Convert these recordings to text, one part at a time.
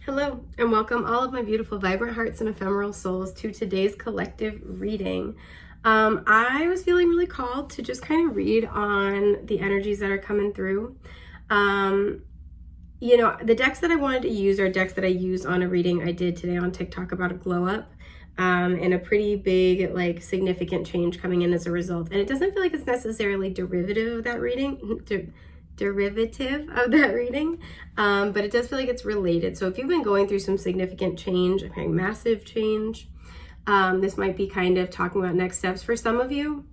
Hello and welcome all of my beautiful vibrant hearts and ephemeral souls to today's collective reading. I was feeling really called to just kind of read on the energies that are coming through. The decks that I wanted to use are decks that I used on a reading I did today on TikTok about a glow up and a pretty big, significant change coming in as a result. And it doesn't feel like it's necessarily derivative of that reading. But it does feel like it's related. So if you've been going through some significant change, massive change, this might be kind of talking about next steps. For some of you,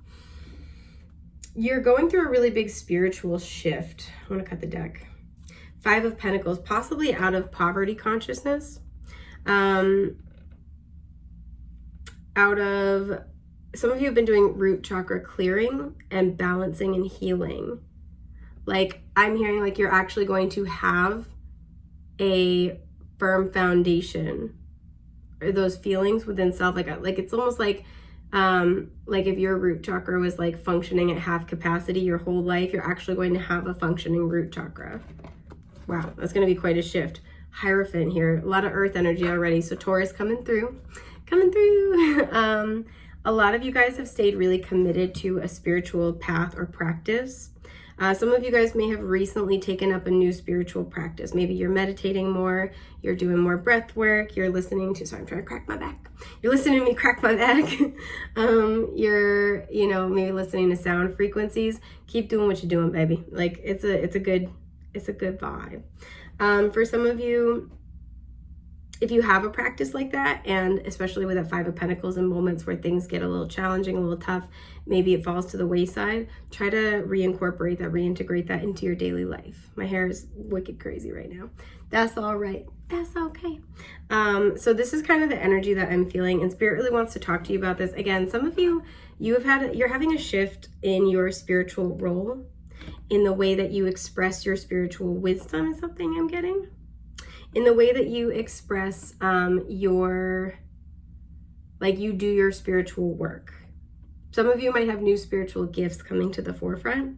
you're going through a really big spiritual shift. I want to cut the deck. 5 of Pentacles, possibly out of poverty consciousness, out of, some of you have been doing root chakra clearing and balancing and healing. I'm hearing you're actually going to have a firm foundation, or those feelings within self. It's almost like if your root chakra was functioning at half capacity your whole life, you're actually going to have a functioning root chakra. Wow, that's going to be quite a shift. Hierophant here, a lot of earth energy already. So Taurus coming through. A lot of you guys have stayed really committed to a spiritual path or practice. Some of you guys may have recently taken up a new spiritual practice. Maybe you're meditating more, you're doing more breath work, you're listening to, sorry, I'm trying to crack my back. You're listening to me crack my back. You're, maybe listening to sound frequencies. Keep doing what you're doing, baby. It's a good vibe. For some of you, if you have a practice like that, and especially with that 5 of Pentacles in moments where things get a little challenging, a little tough, maybe it falls to the wayside, try to reincorporate that, reintegrate that into your daily life. My hair is wicked crazy right now. That's all right. That's okay. So this is kind of the energy that I'm feeling, and Spirit really wants to talk to you about this. Again, some of you, you're having a shift in your spiritual role, in the way that you express your spiritual wisdom is something I'm getting. In the way that you express you do your spiritual work. Some of you might have new spiritual gifts coming to the forefront.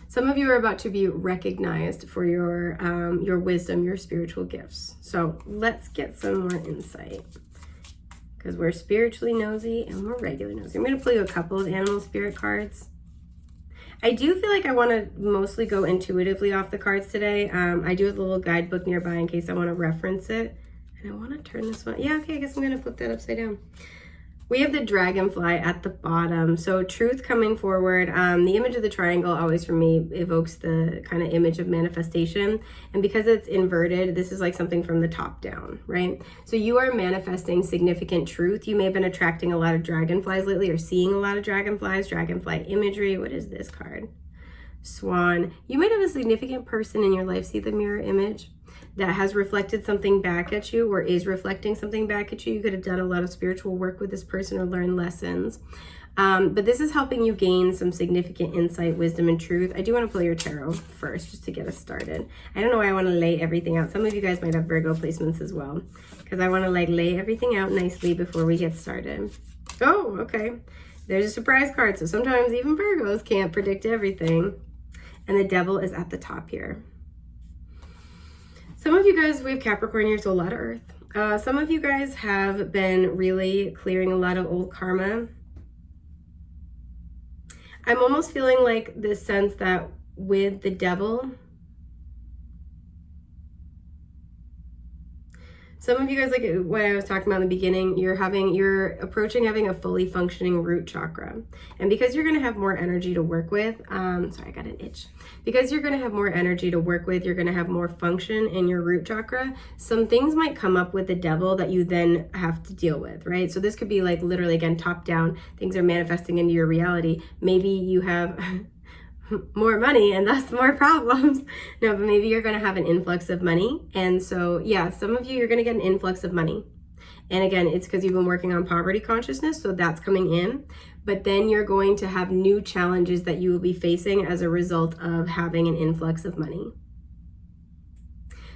Some of you are about to be recognized for your wisdom, your spiritual gifts. So let's get some more insight, because we're spiritually nosy and we're regular nosy. I'm going to pull you a couple of animal spirit cards. I do feel like I want to mostly go intuitively off the cards today. I do have a little guidebook nearby in case I want to reference it. And I want to turn this one. Yeah, okay, I guess I'm going to flip that upside down. We have the dragonfly at the bottom. So truth coming forward. The image of the triangle always for me evokes the kind of image of manifestation. And because it's inverted, this is something from the top down, right? So you are manifesting significant truth. You may have been attracting a lot of dragonflies lately, or seeing a lot of dragonflies, dragonfly imagery. What is this card? Swan. You might have a significant person in your life. See the mirror image? That has reflected something back at you, or is reflecting something back at you. You could have done a lot of spiritual work with this person or learned lessons. But this is helping you gain some significant insight, wisdom, and truth. I do want to pull your tarot first just to get us started. I don't know why I want to lay everything out. Some of you guys might have Virgo placements as well, because I want to lay everything out nicely before we get started. Oh, okay. There's a surprise card. So sometimes even Virgos can't predict everything. And the devil is at the top here. Some of you guys, we have Capricorn here, so a lot of earth. Some of you guys have been really clearing a lot of old karma. I'm almost feeling this sense that with the devil, some of you guys, what I was talking about in the beginning, you're approaching having a fully functioning root chakra. And because you're going to have more energy to work with, sorry, I got an itch. Because you're going to have more energy to work with, you're going to have more function in your root chakra. Some things might come up with the devil that you then have to deal with, right? So this could be literally, again, top down. Things are manifesting into your reality. Maybe you have more money and thus more problems. No, but maybe you're going to have an influx of money. And so, yeah, some of you, you're going to get an influx of money. And again, it's because you've been working on poverty consciousness. So that's coming in. But then you're going to have new challenges that you will be facing as a result of having an influx of money.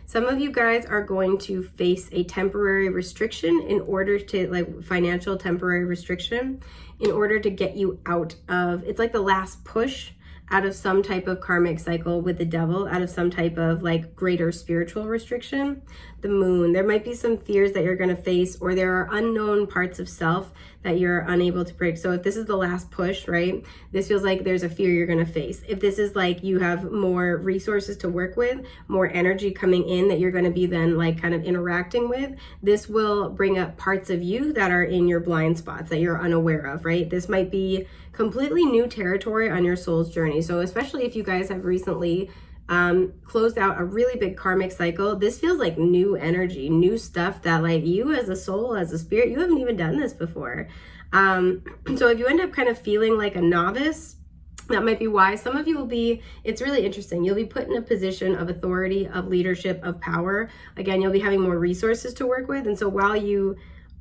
Some of you guys are going to face a temporary restriction in order to, financial temporary restriction, in order to get you out of, it's like the last push out of some type of karmic cycle with the devil, out of some type of like greater spiritual restriction. The moon, there might be some fears that you're going to face, or there are unknown parts of self that you're unable to predict. So if this is the last push, right, this feels like there's a fear you're going to face. If this is like you have more resources to work with, more energy coming in that you're going to be then like kind of interacting with, this will bring up parts of you that are in your blind spots that you're unaware of, right? This might be completely new territory on your soul's journey. So especially if you guys have recently closed out a really big karmic cycle, this feels like new energy, new stuff that like you as a soul, as a spirit, you haven't even done this before. So if you end up kind of feeling like a novice, that might be why some of you will be, it's really interesting. You'll be put in a position of authority, of leadership, of power. Again, you'll be having more resources to work with. And so while you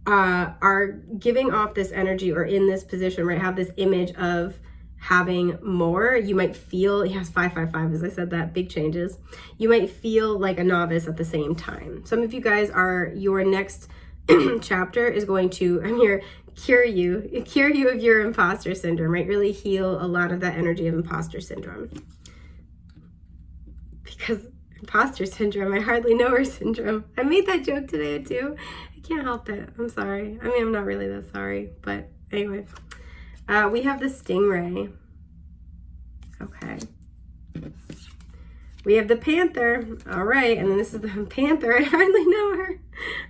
are giving off this energy or in this position, right, have this image of having more, you might feel, yes, 555, as I said that, big changes. You might feel like a novice at the same time. Some of you guys are, your next chapter is going to, I'm here, cure you of your imposter syndrome, right? Really heal a lot of that energy of imposter syndrome. Because imposter syndrome, I hardly know her syndrome. I made that joke today too. I can't help it. I'm sorry. I mean, I'm not really that sorry, but anyway. We have the stingray. Okay. We have the panther. All right. And then this is the panther. I hardly know her.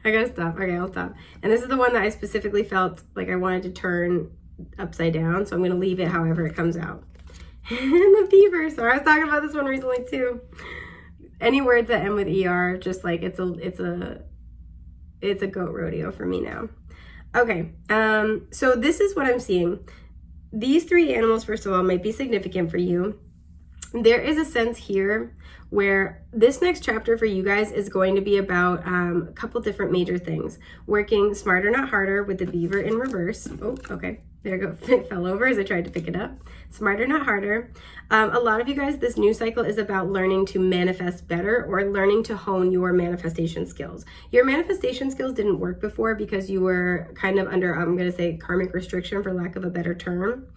I gotta stop. Okay, I'll stop. And this is the one that I specifically felt like I wanted to turn upside down. So I'm going to leave it however it comes out. And the beaver. So I was talking about this one recently too. Any words that end with ER, just like it's a goat rodeo for me now. Okay. So this is what I'm seeing. These three animals, first of all, might be significant for you. There is a sense here where this next chapter for you guys is going to be about a couple different major things. Working smarter, not harder with the beaver in reverse. Oh, okay. There you go. It fell over as I tried to pick it up. Smarter, not harder. A lot of you guys, this new cycle is about learning to manifest better or learning to hone your manifestation skills. Your manifestation skills didn't work before because you were kind of under, I'm going to say, karmic restriction for lack of a better term.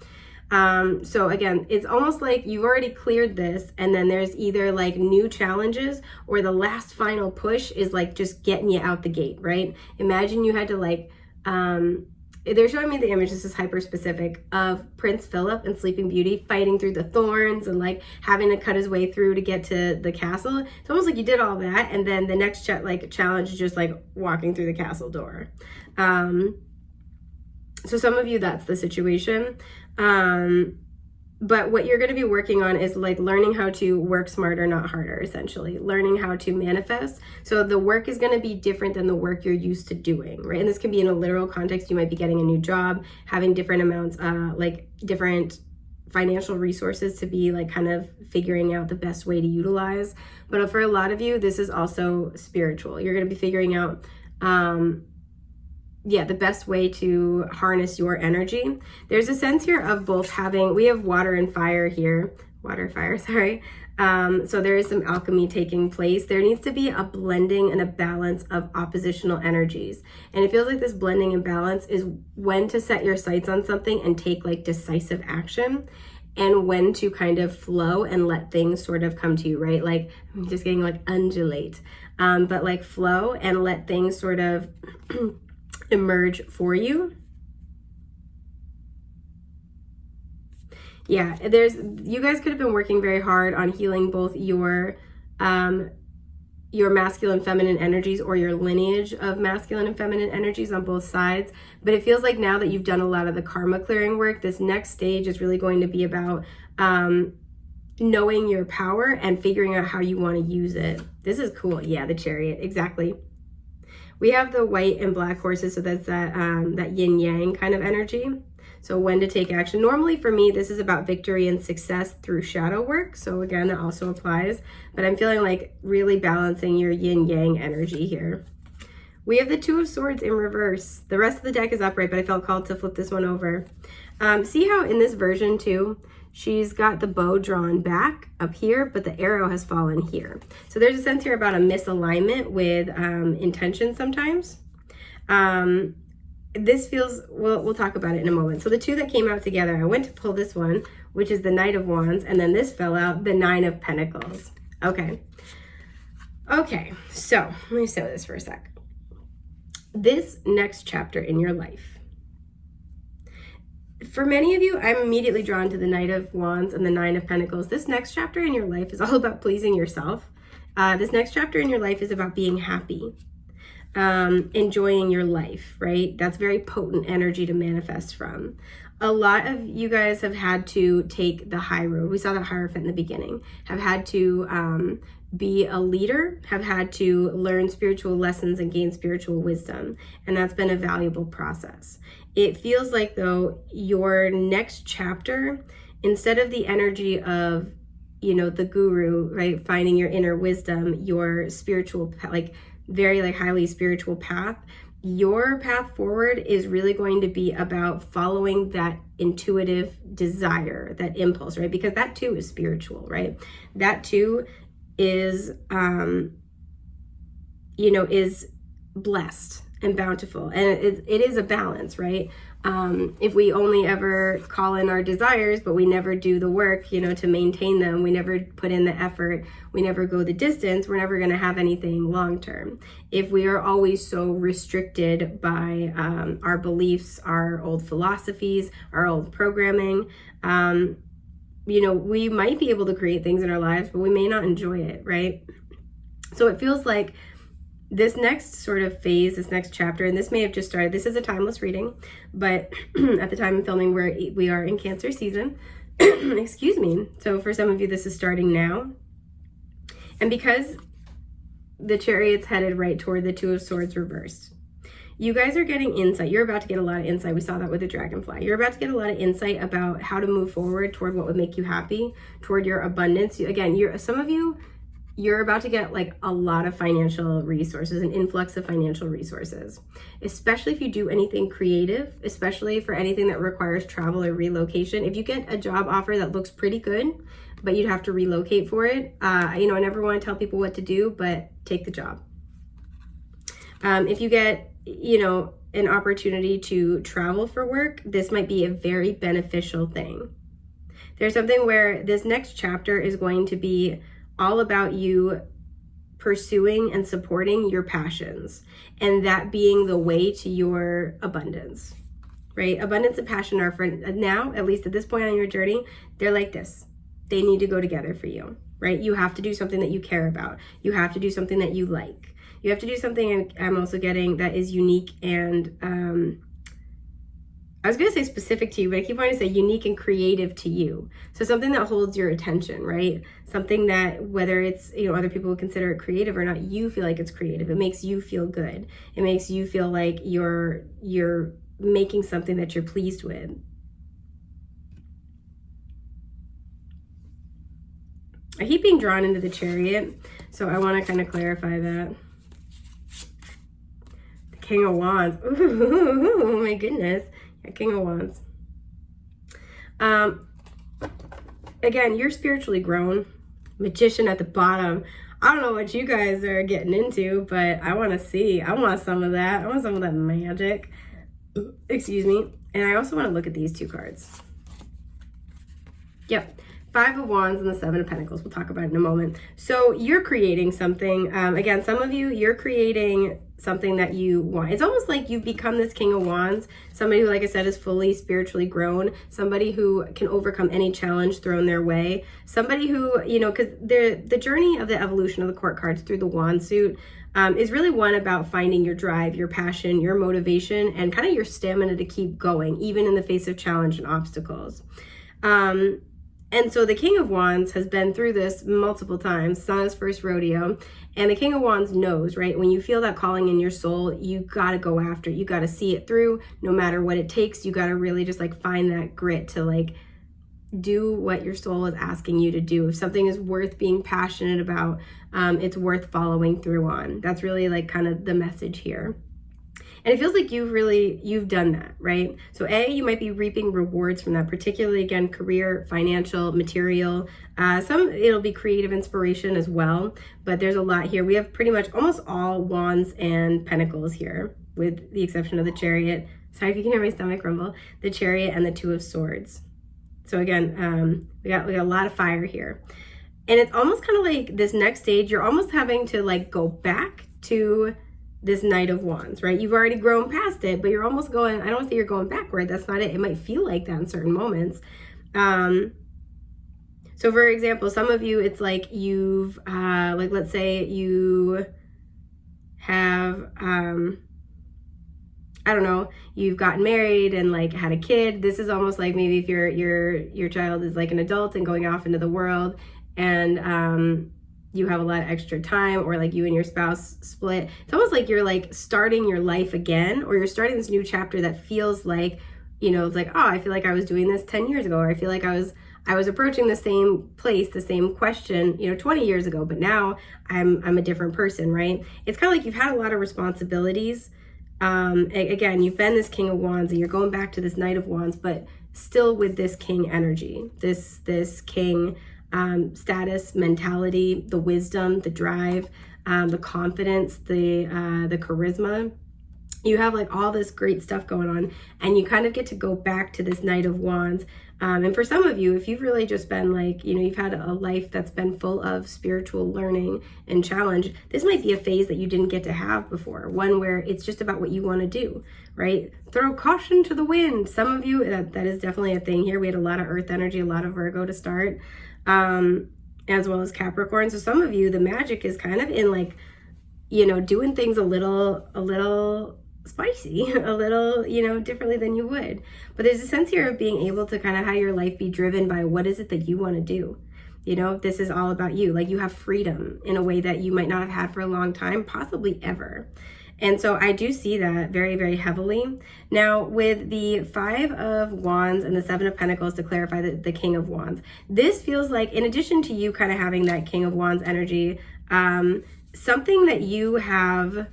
So again, it's almost like you've already cleared this and then there's either like new challenges or the last final push is like just getting you out the gate, right? Imagine you had to like, they're showing me the image, this is hyper specific, of Prince Philip in Sleeping Beauty fighting through the thorns and like having to cut his way through to get to the castle. It's almost like you did all that and then the next challenge is just like walking through the castle door. So some of you, that's the situation. But what you're going to be working on is like learning how to work smarter, not harder, essentially. Learning how to manifest. So the work is going to be different than the work you're used to doing, right? And this can be in a literal context. You might be getting a new job, having different amounts, like different financial resources to be like kind of figuring out the best way to utilize. But for a lot of you, this is also spiritual. You're going to be figuring out, the best way to harness your energy. There's a sense here of both having, we have water and fire here. Water, fire, sorry. So there is some alchemy taking place. There needs to be a blending and a balance of oppositional energies. And it feels like this blending and balance is when to set your sights on something and take like decisive action, and when to kind of flow and let things sort of come to you, right? Like I'm just getting like undulate, but like flow and let things sort of emerge for you. Yeah, you guys could have been working very hard on healing both your masculine feminine energies or your lineage of masculine and feminine energies on both sides. But it feels like now that you've done a lot of the karma clearing work, this next stage is really going to be about knowing your power and figuring out how you want to use it. This is cool. Yeah, the Chariot, exactly. We have the white and black horses, so that's that yin yang kind of energy. So when to take action. Normally for me, this is about victory and success through shadow work. So again, that also applies, but I'm feeling like really balancing your yin yang energy here. We have the Two of Swords in reverse. The rest of the deck is upright, but I felt called to flip this one over. See how in this version too, she's got the bow drawn back up here, but the arrow has fallen here. So there's a sense here about a misalignment with intention sometimes. This feels, we'll talk about it in a moment. So the two that came out together, I went to pull this one, which is the Knight of Wands, and then this fell out, the Nine of Pentacles. Okay. Okay, so let me say this for a sec. This next chapter in your life, for many of you, I'm immediately drawn to the Knight of Wands and the Nine of Pentacles. This next chapter in your life is all about pleasing yourself. This next chapter in your life is about being happy, enjoying your life, right? That's very potent energy to manifest from. A lot of you guys have had to take the high road. We saw that Hierophant in the beginning, have had to be a leader, have had to learn spiritual lessons and gain spiritual wisdom. And that's been a valuable process. It feels like, though, your next chapter, instead of the energy of, you know, the guru, right, finding your inner wisdom, your spiritual, like very like highly spiritual path, your path forward is really going to be about following that intuitive desire, that impulse, right? Because that too is spiritual, right? That too is, you know, is blessed and bountiful. And it is a balance, right? If we only ever call in our desires, but we never do the work, you know, to maintain them, we never put in the effort, we never go the distance, we're never going to have anything long term. If we are always so restricted by our beliefs, our old philosophies, our old programming, you know, we might be able to create things in our lives, but we may not enjoy it, right? So it feels like this next sort of phase, this next chapter, and this may have just started, this is a timeless reading, but at the time of filming, we are in Cancer season. Excuse me. So for some of you, this is starting now. And because the Chariot's headed right toward the Two of Swords reversed, you guys are getting insight. You're about to get a lot of insight. We saw that with the Dragonfly. You're about to get a lot of insight about how to move forward toward what would make you happy, toward your abundance. Again, some of you, you're about to get like a lot of financial resources, an influx of financial resources, especially if you do anything creative, especially for anything that requires travel or relocation. If you get a job offer that looks pretty good, but you'd have to relocate for it, you know, I never want to tell people what to do, but take the job. If you get, you know, an opportunity to travel for work, this might be a very beneficial thing. There's something where this next chapter is going to be all about you pursuing and supporting your passions, and that being the way to your abundance, right? Abundance and passion are, for now, at least at this point on your journey, they're like this. They need to go together for you, right? You have to do something that you care about. You have to do something that you like. You have to do something, I'm also getting, that is unique and, I was going to say specific to you, but I keep wanting to say unique and creative to you. So something that holds your attention, right? Something that, whether it's, you know, other people would consider it creative or not, you feel like it's creative. It makes you feel good. It makes you feel like you're making something that you're pleased with. I keep being drawn into the Chariot, so I want to kind of clarify that. The King of Wands. Ooh, oh my goodness. King of Wands. Again, you're spiritually grown. Magician at the bottom. I don't know what you guys are getting into, but I want to see. I want some of that. I want some of that magic. Excuse me. And I also want to look at these two cards. Yep. Five of Wands and the Seven of Pentacles. We'll talk about it in a moment. So you're creating something. Again, some of you, you're creating something that you want. It's almost like you've become this King of Wands. Somebody who, like I said, is fully spiritually grown. Somebody who can overcome any challenge thrown their way. Somebody who, you know, because the journey of the evolution of the court cards through the wand suit is really one about finding your drive, your passion, your motivation, and kind of your stamina to keep going, even in the face of challenge and obstacles. And so the King of Wands has been through this multiple times. It's not his first rodeo. And the King of Wands knows, right? When you feel that calling in your soul, you got to go after it. You got to see it through no matter what it takes. You got to really just like find that grit to like do what your soul is asking you to do. If something is worth being passionate about, it's worth following through on. That's really like kind of the message here. And it feels like you've done that, right? So you might be reaping rewards from that, particularly, again, career, financial, material. It'll be creative inspiration as well, but there's a lot here. We have pretty much almost all Wands and Pentacles here, with the exception of the Chariot. Sorry if you can hear my stomach rumble. The Chariot and the Two of Swords. So again, we got a lot of fire here. And it's almost kind of like this next stage, you're almost having to like go back to this Knight of Wands, right? You've already grown past it, but you're almost going, I don't think you're going backward. That's not it. It might feel like that in certain moments. So for example, some of you, it's like you've, like, let's say you have, I don't know, you've gotten married and like had a kid. This is almost like maybe if your child is like an adult and going off into the world, and you have a lot of extra time, or like you and your spouse split. It's almost like you're like starting your life again, or you're starting this new chapter that feels like, you know, it's like, oh, I feel like I was doing this 10 years ago, or I feel like I was approaching the same place, the same question, you know, 20 years ago, but now I'm a different person, right? It's kind of like you've had a lot of responsibilities. Again, you've been this King of Wands and you're going back to this Knight of Wands, but still with this King energy, this King status, mentality, the wisdom, the drive, the confidence, the charisma. You have like all this great stuff going on, and you kind of get to go back to this Knight of Wands. And for some of you, if you've really just been like, you know, you've had a life that's been full of spiritual learning and challenge, this might be a phase that you didn't get to have before, one where it's just about what you want to do, right? Throw caution to the wind. Some of you, that is definitely a thing here. We had a lot of earth energy, a lot of Virgo to start, as well as Capricorn. So some of you, the magic is kind of in like, you know, doing things a little spicy, a little, you know, differently than you would. But there's a sense here of being able to kind of have your life be driven by what is it that you want to do. You know, this is all about you. Like you have freedom in a way that you might not have had for a long time, possibly ever. And so I do see that very, very heavily. Now with the 5 of Wands and the 7 of Pentacles, to clarify, the King of Wands, this feels like, in addition to you kind of having that King of Wands energy, something that you have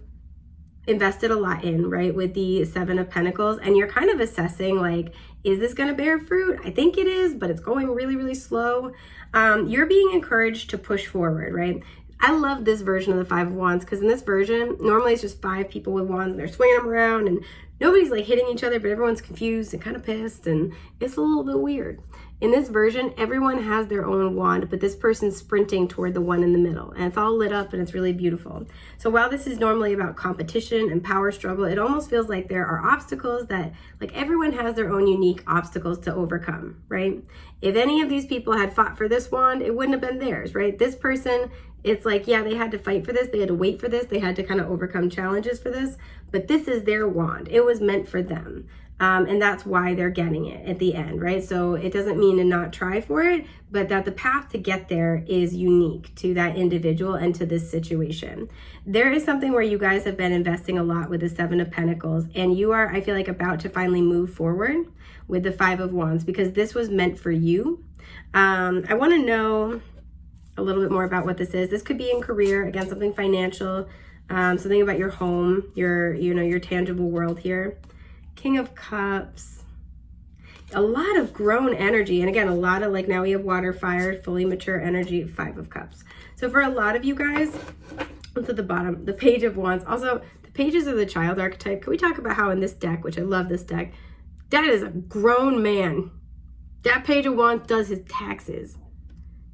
invested a lot in, right, with the 7 of Pentacles, and you're kind of assessing like, is this going to bear fruit? I think it is, but it's going really, really slow. You're being encouraged to push forward, right? I love this version of the 5 of Wands, because in this version, normally it's just 5 people with wands and they're swinging them around and nobody's like hitting each other, but everyone's confused and kind of pissed, and it's a little bit weird. In this version, everyone has their own wand, but this person's sprinting toward the one in the middle, and it's all lit up and it's really beautiful. So while this is normally about competition and power struggle, it almost feels like there are obstacles that, like, everyone has their own unique obstacles to overcome, right? If any of these people had fought for this wand, it wouldn't have been theirs, right? This person, it's like, yeah, they had to fight for this, they had to wait for this, they had to kind of overcome challenges for this, but this is their wand. It was meant for them. And that's why they're getting it at the end, right? So it doesn't mean to not try for it, but that the path to get there is unique to that individual and to this situation. There is something where you guys have been investing a lot with the 7 of Pentacles, and you are, I feel like, about to finally move forward with the 5 of Wands, because this was meant for you. I want to know a little bit more about what this is. This could be in career, again, something financial, something about your home, your tangible world here. King of Cups, a lot of grown energy. And again, a lot of, like, now we have water, fire, fully mature energy, 5 of Cups. So for a lot of you guys, what's at the bottom? The Page of Wands. Also, the pages of the child archetype. Can we talk about how in this deck, which I love this deck, that is a grown man. That Page of Wands does his taxes.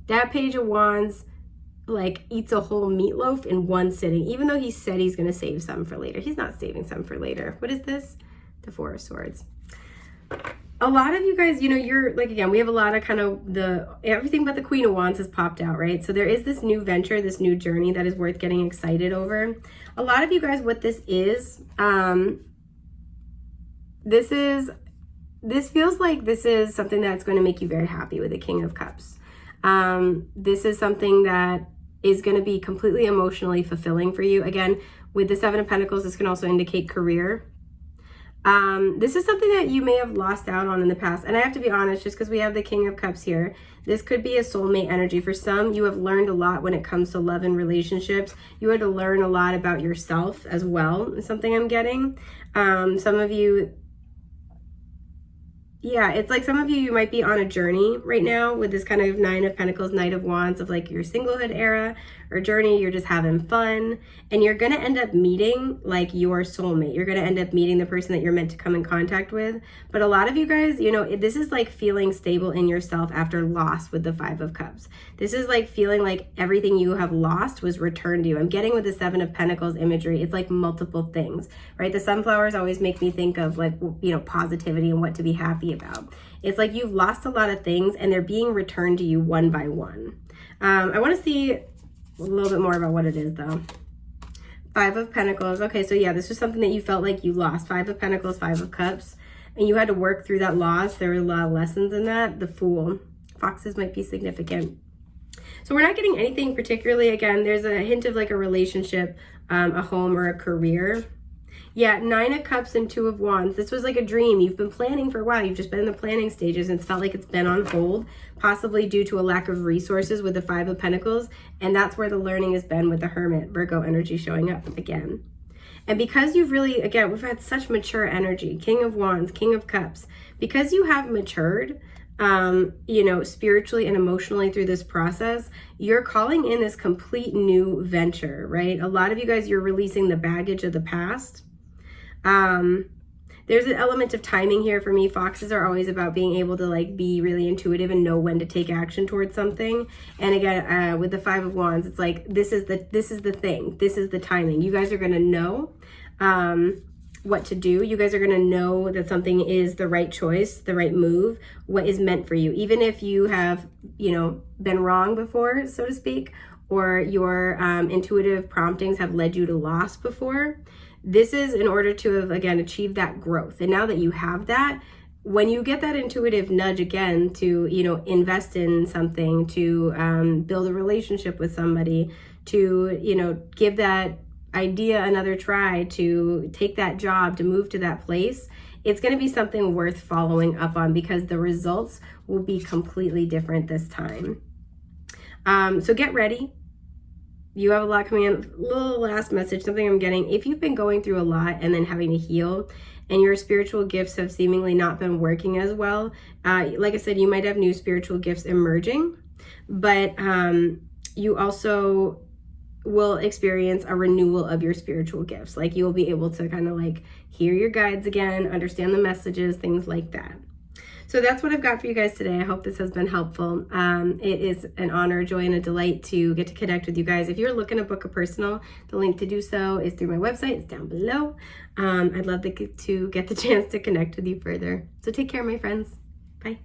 That Page of Wands, like, eats a whole meatloaf in one sitting, even though he said he's going to save some for later. He's not saving some for later. What is this? The 4 of Swords. A lot of you guys, you're like, again, we have a lot of kind of everything but the Queen of Wands has popped out, right? So there is this new venture, this new journey that is worth getting excited over. A lot of you guys, what this is, this feels like this is something that's going to make you very happy with the King of Cups. This is something that is going to be completely emotionally fulfilling for you. Again, with the 7 of Pentacles, this can also indicate career. This is something that you may have lost out on in the past. And I have to be honest, just because we have the King of Cups here, this could be a soulmate energy. For some, you have learned a lot when it comes to love and relationships. You had to learn a lot about yourself as well, is something I'm getting. Some of you, yeah, it's like some of you might be on a journey right now with this kind of 9 of Pentacles, Knight of Wands, of like your singlehood era, or journey. You're just having fun, and you're going to end up meeting like your soulmate. You're going to end up meeting the person that you're meant to come in contact with. But a lot of you guys, you know, this is like feeling stable in yourself after loss with the Five of Cups. This is like feeling like everything you have lost was returned to you. I'm getting with the Seven of Pentacles imagery. It's like multiple things, right? The sunflowers always make me think of like, you know, positivity and what to be happy about. It's like you've lost a lot of things and they're being returned to you one by one. I want to see a little bit more about what it is though. Five of Pentacles. Okay, so yeah, this was something that you felt like you lost. Five of Pentacles, Five of Cups. And you had to work through that loss. There were a lot of lessons in that. The Fool. Foxes might be significant. So we're not getting anything particularly. Again, there's a hint of like a relationship, a home, or a career. Yeah, Nine of Cups and Two of Wands. This was like a dream. You've been planning for a while. You've just been in the planning stages and it's felt like it's been on hold, possibly due to a lack of resources with the Five of Pentacles. And that's where the learning has been with the Hermit, Virgo energy showing up again. And because you've really, again, we've had such mature energy, King of Wands, King of Cups, because you have matured, you know, spiritually and emotionally through this process, you're calling in this complete new venture, right? A lot of you guys, you're releasing the baggage of the past. There's an element of timing here for me. Foxes are always about being able to like be really intuitive and know when to take action towards something. And again, with the Five of Wands, it's like, this is the thing. This is the timing. You guys are going to know, what to do. You guys are going to know that something is the right choice, the right move, what is meant for you. Even if you have, you know, been wrong before, so to speak, or your intuitive promptings have led you to loss before. This is in order to have, again, achieved that growth. And now that you have that, when you get that intuitive nudge again to, you know, invest in something, to build a relationship with somebody, to, you know, give that idea another try, to take that job, to move to that place, it's going to be something worth following up on because the results will be completely different this time. So get ready. You have a lot coming in. Little last message, something I'm getting. If you've been going through a lot and then having to heal and your spiritual gifts have seemingly not been working as well, like I said, you might have new spiritual gifts emerging, but you also will experience a renewal of your spiritual gifts. Like you'll be able to kind of like hear your guides again, understand the messages, things like that. So that's what I've got for you guys today. I hope this has been helpful. It is an honor, joy, and a delight to get to connect with you guys. If you're looking to book a personal, the link to do so is through my website. It's down below. I'd love to get the chance to connect with you further. So take care, my friends. Bye.